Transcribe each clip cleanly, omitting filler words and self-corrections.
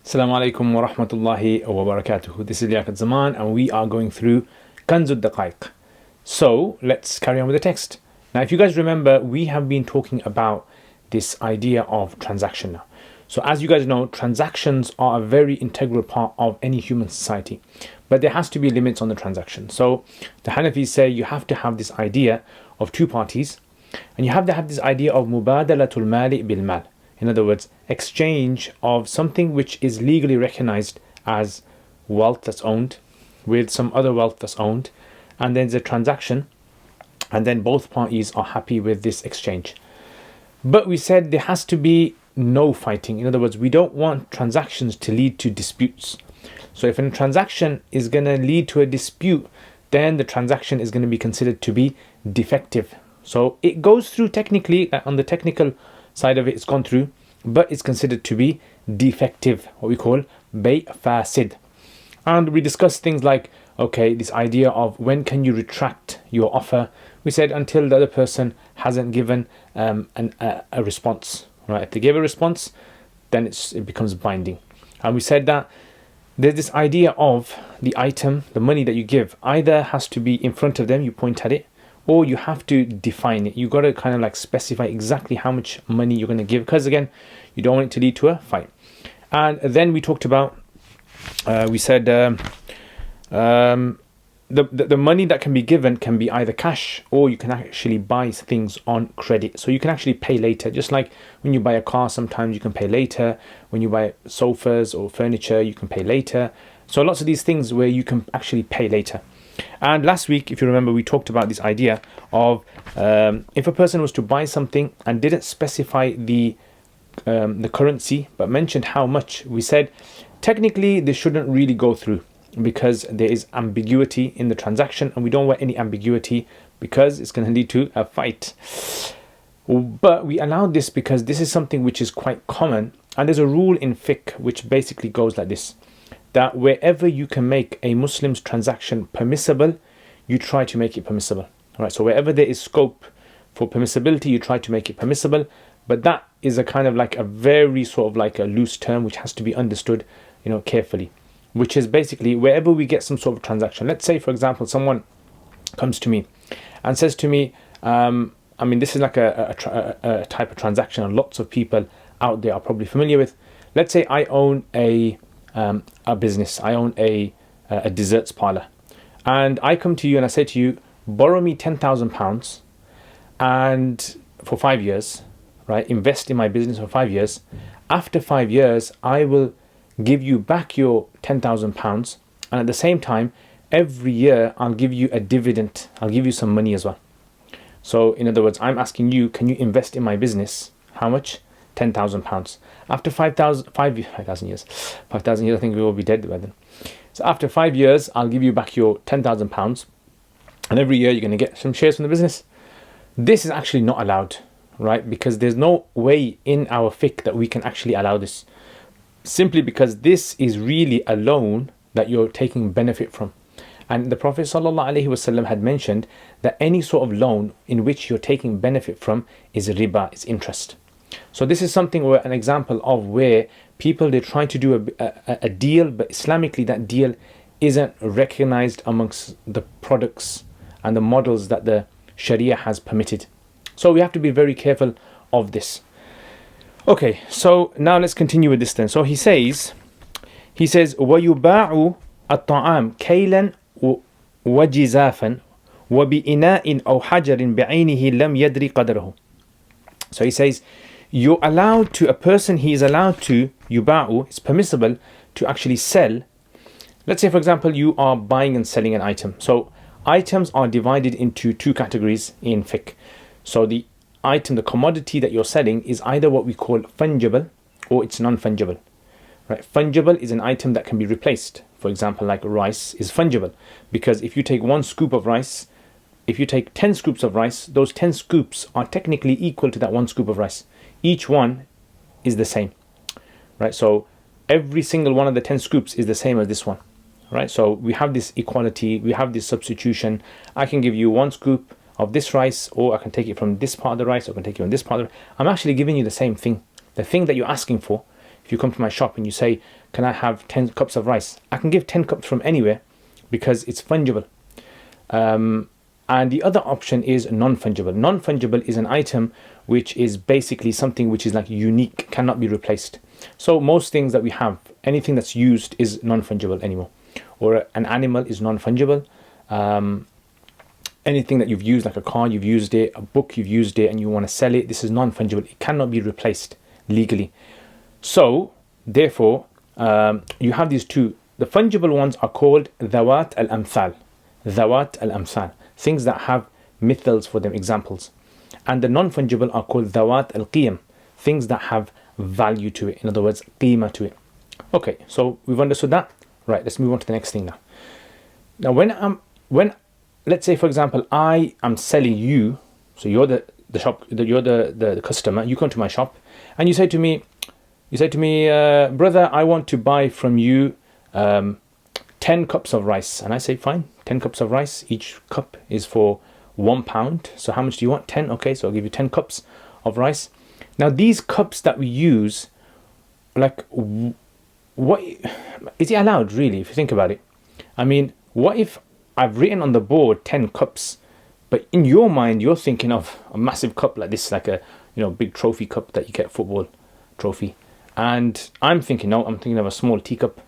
Assalamu alaikum wa rahmatullahi wa barakatuh. This is Liaquat and we are going through Kanz al-Daqaiq. So let's carry on with the text. Now, if you guys remember, we have been talking about this idea of transaction now. So as you guys know, transactions are a very integral part of any human society, but there has to be limits on the transaction. So the Hanafis say you have to have this idea of two parties, and you have to have this idea of mubadalatul mali bil mal. In other words, exchange of something which is legally recognized as wealth that's owned with some other wealth that's owned, and then there's a transaction, and then both parties are happy with this exchange. But we said there has to be no fighting. In other words, we don't want transactions to lead to disputes. So if a transaction is going to lead to a dispute, then the transaction is going to be considered to be defective. So it goes through technically, on the technical side of it, it's gone through, but it's considered to be defective, what we call bay fasid. And we discussed things like, okay, this idea of when can you retract your offer. We said until the other person hasn't given a response, right? If they give a response, then it becomes binding. And we said that there's this idea of the item, the money that you give, either has to be in front of them, you point at it, or you have to define it. You got to kind of like specify exactly how much money you're going to give, because again, you don't want it to lead to a fight. And then we talked about, we said the money that can be given can be either cash, or you can actually buy things on credit. So you can actually pay later, just like when you buy a car, sometimes you can pay later. When you buy sofas or furniture, you can pay later. So lots of these things where you can actually pay later. And last week, if you remember, we talked about this idea of if a person was to buy something and didn't specify the currency but mentioned how much, we said technically this shouldn't really go through because there is ambiguity in the transaction, and we don't want any ambiguity because it's going to lead to a fight. But we allowed this because this is something which is quite common, and there's a rule in fiqh which basically goes like this: that wherever you can make a Muslim's transaction permissible, you try to make it permissible. All right, so wherever there is scope for permissibility, you try to make it permissible. But that is a kind of like a very sort of like a loose term which has to be understood, carefully. Which is basically wherever we get some sort of transaction. Let's say, for example, someone comes to me and says to me, this is like a type of transaction and lots of people out there are probably familiar with. Let's say I own a business, I own a desserts parlor, and I come to you and I say to you, borrow me £10,000 and for 5 years, right? Invest in my business for 5 years. After 5 years, I will give you back your £10,000, and at the same time, every year I'll give you a dividend. I'll give you some money as well. So in other words, I'm asking you, can you invest in my business? How much? £10,000. After 5,000 years, I think we will be dead by then. So after 5 years, I'll give you back your £10,000, and every year you're going to get some shares from the business. This is actually not allowed, right? Because there's no way in our fiqh that we can actually allow this, simply because this is really a loan that you're taking benefit from. And the Prophet ﷺ had mentioned that any sort of loan in which you're taking benefit from is riba, is interest. So this is something where an example of where people, they're trying to do a deal, but Islamically that deal isn't recognized amongst the products and the models that the Sharia has permitted. So we have to be very careful of this. Okay, so now let's continue with this then. So he says وَيُبَاعُ الطَّعَامِ كَيْلًا وَجِزَافًا وَبِإِنَاءٍ أَوْ حَجَرٍ بِعَيْنِهِ لَمْ يَدْرِ قَدْرَهُ. So he says, you're allowed to, a person, he is allowed to, yuba'u, it's permissible to actually sell. Let's say, for example, you are buying and selling an item. So items are divided into two categories in fiqh. So the item, the commodity that you're selling is either what we call fungible or it's non-fungible. Right? Fungible is an item that can be replaced. For example, like rice is fungible, because if you take one scoop of rice, if you take 10 scoops of rice, those 10 scoops are technically equal to that one scoop of rice. Each one is the same, right? So every single one of the 10 scoops is the same as this one, right? So we have this equality, we have this substitution. I can give you one scoop of this rice, or I can take it from this part of the rice, or I can take it from this part of the rice. I'm actually giving you the same thing. The thing that you're asking for, If you come to my shop and you say, can I have 10 cups of rice? I can give 10 cups from anywhere because it's fungible. And the other option is non-fungible. Non-fungible is an item which is basically something which is like unique, cannot be replaced. So most things that we have, anything that's used is non-fungible anymore. Or an animal is non-fungible. Anything that you've used, like a car, you've used it, a book, you've used it, and you want to sell it, this is non-fungible. It cannot be replaced legally. So, therefore, you have these two. The fungible ones are called dhawat al-amthal. Dhawat al-amthal. Things that have mithals for them, examples. And the non-fungible are called dhawat al-qiyam. Things that have value to it. In other words, qima to it. Okay, so we've understood that. Right, let's move on to the next thing now. Now, when let's say, for example, I am selling you, so you're the customer, you come to my shop, and you say to me, brother, I want to buy from you 10 cups of rice. And I say, fine, 10 cups of rice. Each cup is for £1. So how much do you want? 10. Okay, so I'll give you 10 cups of rice. Now, these cups that we use, like, what is it allowed, really, if you think about it? I mean, what if I've written on the board 10 cups, but in your mind, you're thinking of a massive cup like this, like a, big trophy cup that you get, football trophy. And I'm thinking, no, I'm thinking of a small teacup.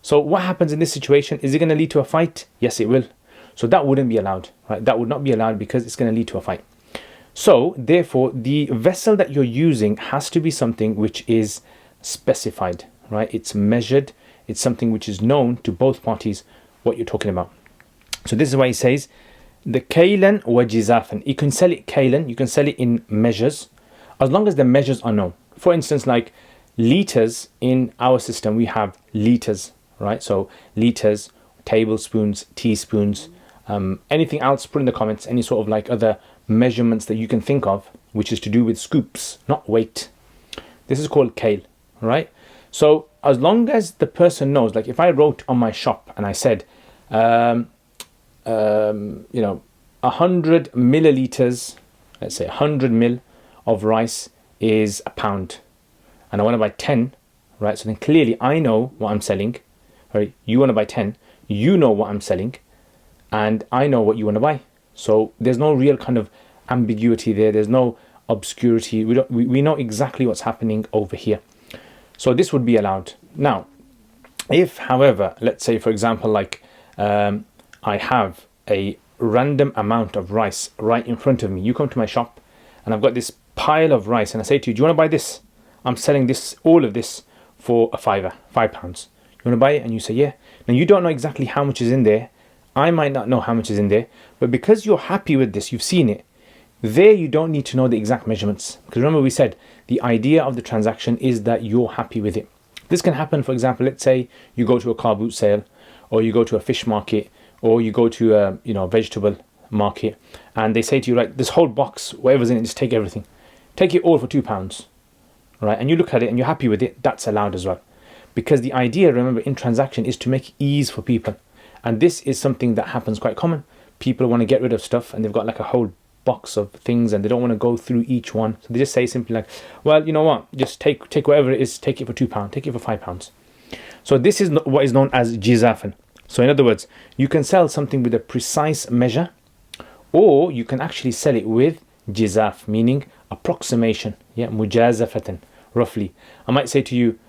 So what happens in this situation? Is it going to lead to a fight? Yes, it will. So that wouldn't be allowed, right? That would not be allowed because it's going to lead to a fight. So therefore, the vessel that you're using has to be something which is specified, right? It's measured. It's something which is known to both parties what you're talking about. So this is why he says, the kaylan wa jizafan. You can sell it kaylan, you can sell it in measures, as long as the measures are known. For instance, like liters, in our system, we have liters, right? So liters, tablespoons, teaspoons, anything else, put in the comments, any sort of like other measurements that you can think of, which is to do with scoops, not weight. This is called kayl, right? So as long as the person knows, like if I wrote on my shop and I said, 100 milliliters, let's say 100 mil of rice is £1, and I want to buy 10, right? So then clearly I know what I'm selling, right? You want to buy 10, you know what I'm selling, and I know what you want to buy. So there's no real kind of ambiguity there. There's no obscurity. We know exactly what's happening over here. So this would be allowed. Now, if, however, let's say, for example, like I have a random amount of rice right in front of me. You come to my shop and I've got this pile of rice and I say to you, do you want to buy this? I'm selling this, all of this for a £5. You want to buy it? And you say, yeah. Now you don't know exactly how much is in there. I might not know how much is in there, but because you're happy with this, you've seen it, there you don't need to know the exact measurements. Because remember we said, the idea of the transaction is that you're happy with it. This can happen, for example, let's say you go to a car boot sale, or you go to a fish market, or you go to a vegetable market, and they say to you, right, this whole box, whatever's in it, just take everything. Take it all for £2, right? And you look at it and you're happy with it, that's allowed as well. Because the idea, remember, in transaction is to make ease for people. And this is something that happens quite common. People want to get rid of stuff and they've got like a whole box of things and they don't want to go through each one. So they just say simply like, well, you know what, just take whatever it is, take it for £2, take it for £5. So this is what is known as jizafan. So in other words, you can sell something with a precise measure, or you can actually sell it with jizaf, meaning approximation. Yeah, mujazafatan, roughly. I might say to you,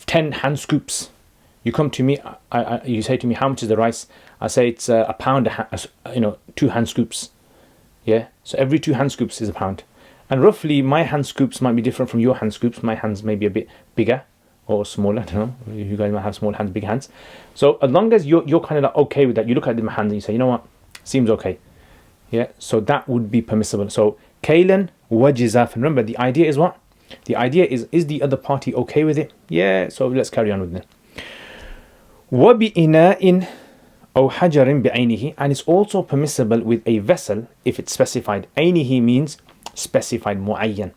10 hand scoops. You come to me, you say to me, how much is the rice? I say it's £1, 2 hand scoops. Yeah, so every 2 hand scoops is £1. And roughly my hand scoops might be different from your hand scoops. My hands may be a bit bigger or smaller, I don't know. You guys might have small hands, big hands. So as long as you're kind of like okay with that, you look at my hands and you say, you know what, seems okay. Yeah, so that would be permissible. So kaylan wa jizafan. Remember, the idea is what? The idea is the other party okay with it? Yeah, so let's carry on with it. وَبِإِنَاءٍ أَوْ حَجَرٍ بِعَيْنِهِ. And it's also permissible with a vessel if it's specified. عَيْنِهِ means specified, mu'ayyan.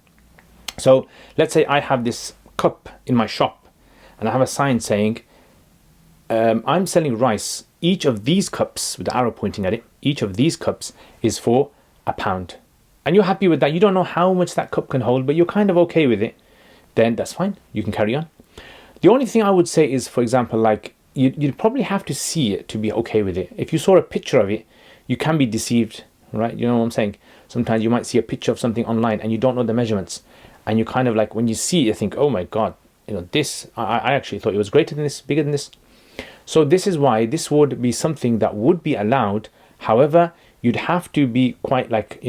So let's say I have this cup in my shop and I have a sign saying, I'm selling rice. Each of these cups, with the arrow pointing at it, each of these cups is for £1. And you're happy with that. You don't know how much that cup can hold, but you're kind of okay with it then that's fine. You can carry on. The only thing I would say is, for example, like you'd probably have to see it to be okay with it. If you saw a picture of it, you can be deceived, right? You know what I'm saying? Sometimes you might see a picture of something online and you don't know the measurements. And you kind of like, when you see it, you think, oh my God, this, I actually thought it was greater than this, bigger than this. So this is why this would be something that would be allowed. However, you'd have to be quite like,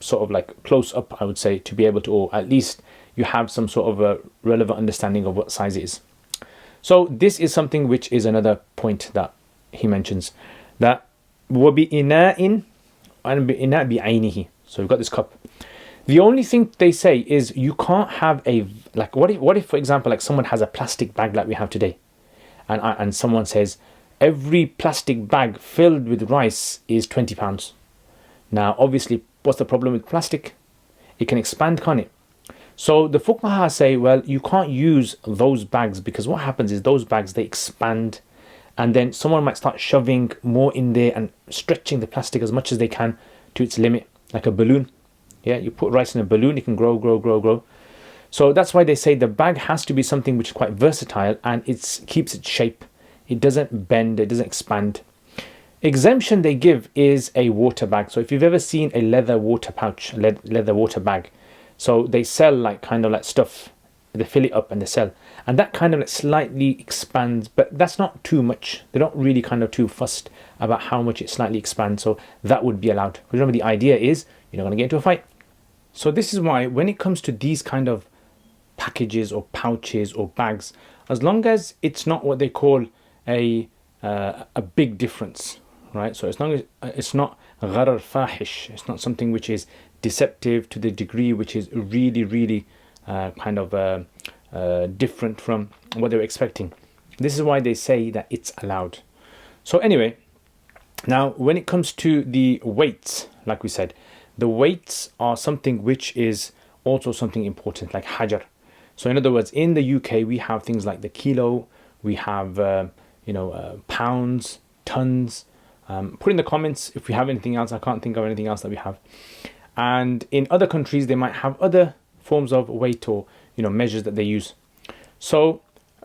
sort of like close up, I would say, to be able to, or at least you have some sort of a relevant understanding of what size it is. So this is something which is another point that he mentions, that وَبِإِنَاءٍ and بِإِنَاء بِعَيْنِهِ. So we've got this cup. The only thing they say is you can't have a, like, what if for example, like someone has a plastic bag like we have today, and someone says every plastic bag filled with rice is £20. Now obviously, what's the problem with plastic? It can expand, can't it? So the fuqaha say, well, you can't use those bags, because what happens is those bags, they expand, and then someone might start shoving more in there and stretching the plastic as much as they can to its limit, like a balloon. Yeah, you put rice in a balloon, it can grow, grow, grow, grow. So that's why they say the bag has to be something which is quite versatile and it keeps its shape. It doesn't bend, it doesn't expand. Exemption they give is a water bag. So if you've ever seen a leather water pouch, leather water bag, so they sell like kind of like stuff, they fill it up and they sell. And that kind of like slightly expands, but that's not too much. They're not really kind of too fussed about how much it slightly expands. So that would be allowed. Remember, the idea is you're not going to get into a fight. So this is why when it comes to these kind of packages or pouches or bags, as long as it's not what they call a big difference, right? So as long as it's not gharar fahish, it's not something which is deceptive to the degree which is really, really different from what they were expecting. This is why they say that it's allowed. So anyway, now when it comes to the weights, like we said, the weights are something which is also something important, like hajar. So in other words, in the UK, we have things like the kilo, we have, pounds, tons. Put in the comments if we have anything else. I can't think of anything else that we have. And in other countries, they might have other forms of weight or, measures that they use. So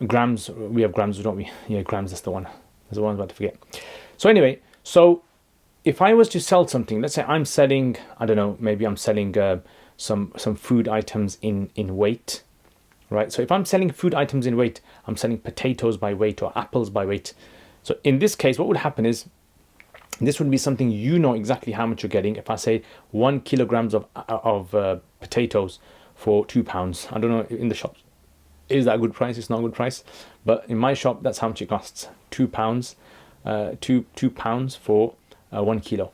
grams, we have grams, don't we? Yeah, grams, that's the one. That's the one I was about to forget. So anyway, so if I was to sell something, let's say I'm selling, I don't know, maybe I'm selling some food items in weight, right? So if I'm selling food items in weight, I'm selling potatoes by weight or apples by weight. So in this case, what would happen is, this would be something you know exactly how much you're getting. If I say 1 kilograms of potatoes for £2, I don't know in the shops, is that a good price? It's not a good price, but in my shop, that's how much it costs. £2, £2 for 1 kilo.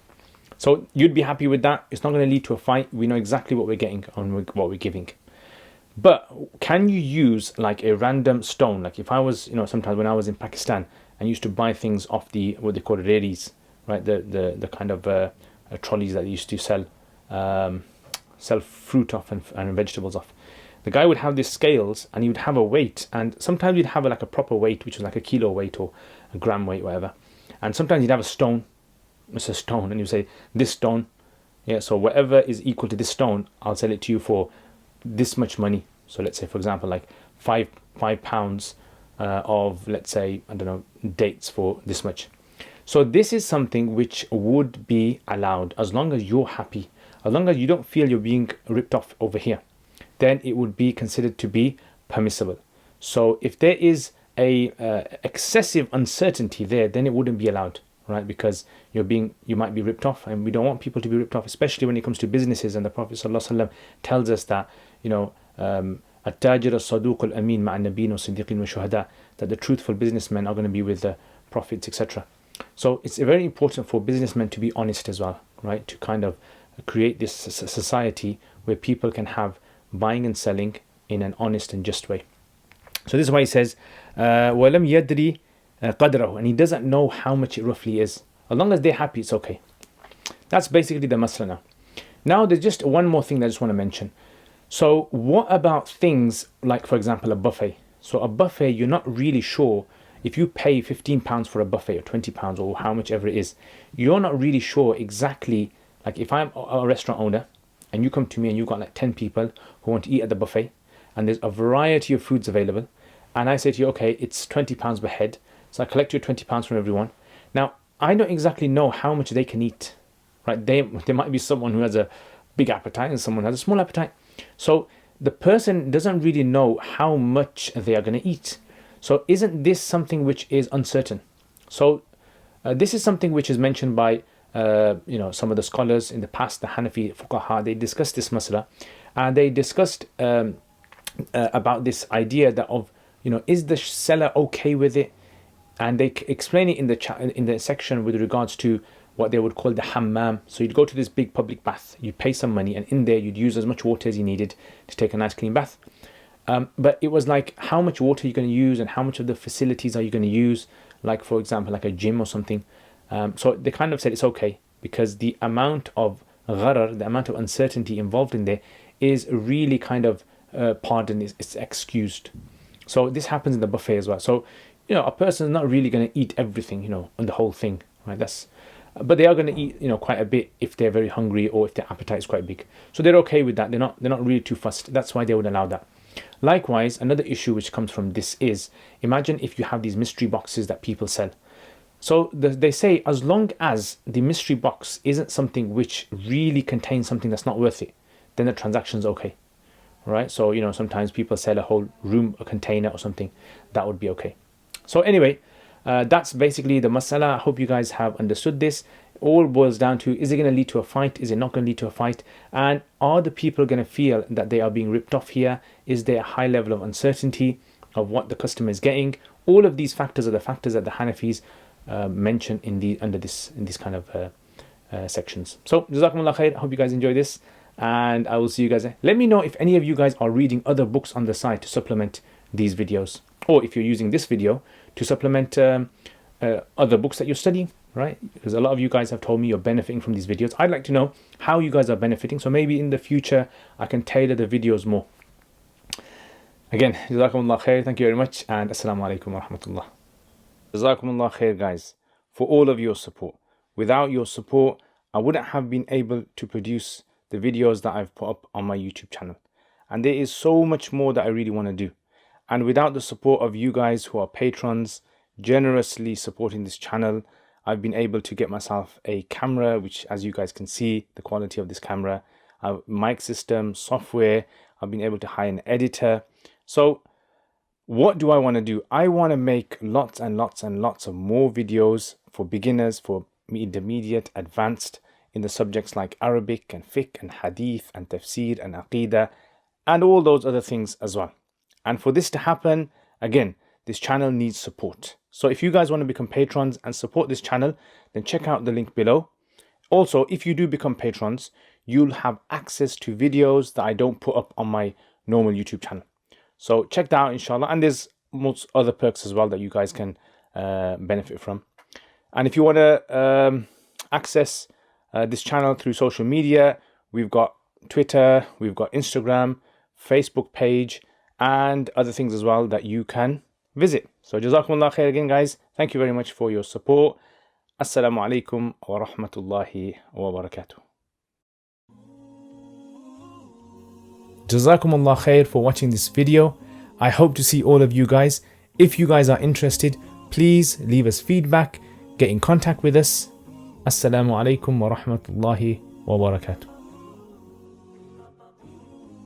So you'd be happy with that. It's not going to lead to a fight. We know exactly what we're getting and what we're giving. But can you use like a random stone? Like if I was, sometimes when I was in Pakistan, I used to buy things off the, what they call reris, right? The kind of trolleys that they used to sell fruit off and vegetables off. The guy would have these scales and he would have a weight, and sometimes he'd have like a proper weight, which was like a kilo weight or a gram weight, whatever. And sometimes he'd have a stone. It's a stone, and you say this stone, yeah, so whatever is equal to this stone, I'll sell it to you for this much money. So let's say, for example, like five pounds of, let's say, I don't know, dates for this much. So this is something which would be allowed as long as you're happy, as long as you don't feel you're being ripped off over here, then it would be considered to be permissible. So if there is a excessive uncertainty there, then it wouldn't be allowed, right? Because you might be ripped off, and we don't want people to be ripped off, especially when it comes to businesses. And the Prophet ﷺ tells us that, التاجر الصدوق الأمين مع النبيين والصديقين والشهداء, that the truthful businessmen are going to be with the prophets, etc. So it's very important for businessmen to be honest as well, right? To kind of create this society where people can have buying and selling in an honest and just way. So this is why he says, وَلَمْ يَدْرِ قَدْرَهُ, and he doesn't know how much it roughly is. As long as they're happy, it's okay. That's basically the masla now. Now there's just one more thing that I just want to mention. So what about things like, for example, a buffet? So a buffet, you're not really sure if you pay £15 for a buffet or £20 or how much ever it is, you're not really sure exactly. Like if I'm a restaurant owner and you come to me and you've got like 10 people who want to eat at the buffet, and there's a variety of foods available, and I say to you, okay, it's £20 per head, so I collect your £20 from everyone. Now, I don't exactly know how much they can eat, right? There might be someone who has a big appetite and someone has a small appetite. So the person doesn't really know how much they are going to eat. So isn't this something which is uncertain? So this is something which is mentioned by some of the scholars in the past, the Hanafi fuqaha. They discussed this masala, and they discussed about this idea that of, is the seller okay with it? And they explain it in the section with regards to what they would call the hammam. So you'd go to this big public bath, you'd pay some money, and in there you'd use as much water as you needed to take a nice clean bath. But it was like, how much water are you going to use, and how much of the facilities are you going to use? Like, for example, like a gym or something. So they kind of said it's okay, because the amount of gharar, the amount of uncertainty involved in there is really kind of it's excused. So this happens in the buffet as well. So, a person is not really going to eat everything, on the whole thing, right? But they are going to eat, quite a bit if they're very hungry or if their appetite is quite big. So they're okay with that. They're not really too fussed. That's why they would allow that. Likewise, another issue which comes from this is, imagine if you have these mystery boxes that people sell. So they say, as long as the mystery box isn't something which really contains something that's not worth it, then the transaction's okay, right? So, sometimes people sell a whole room, a container or something, that would be okay. So anyway, that's basically the masala. I hope you guys have understood this. It all boils down to, is it going to lead to a fight? Is it not going to lead to a fight? And are the people going to feel that they are being ripped off here? Is there a high level of uncertainty of what the customer is getting? All of these factors are the factors that the Hanafis mention in these kind of sections. So Jazakumullah khair. I hope you guys enjoy this, and I will see you guys. Let me know if any of you guys are reading other books on the side to supplement these videos, or if you're using this video to supplement other books that you're studying, right? Because a lot of you guys have told me you're benefiting from these videos. I'd like to know how you guys are benefiting, so maybe in the future I can tailor the videos more. Again, Jazakumullah khair. Thank you very much, and Assalamu alaikum wa rahmatullah. Jazakumullah khair, guys, for all of your support. Without your support, I wouldn't have been able to produce the videos that I've put up on my YouTube channel. And there is so much more that I really want to do. And without the support of you guys who are patrons, generously supporting this channel, I've been able to get myself a camera, which, as you guys can see, the quality of this camera, a mic system, software. I've been able to hire an editor. So what do I want to do? I want to make lots and lots and lots of more videos for beginners, for intermediate, advanced, in the subjects like Arabic and Fiqh and Hadith and Tafsir and Aqidah and all those other things as well. And for this to happen, again, this channel needs support. So if you guys want to become patrons and support this channel, then check out the link below. Also, if you do become patrons, you'll have access to videos that I don't put up on my normal YouTube channel. So check that out, inshallah. And there's most other perks as well that you guys can benefit from. And if you want to access this channel through social media, we've got Twitter, we've got Instagram, Facebook page, and other things as well that you can visit. So Jazakumullah khair again, guys. Thank you very much for your support. Assalamu alaikum wa rahmatullahi wa barakatuh. Jazakumullah khair for watching this video. I hope to see all of you guys. If you guys are interested, please leave us feedback, get in contact with us. Assalamu alaikum wa rahmatullahi wa barakatuh.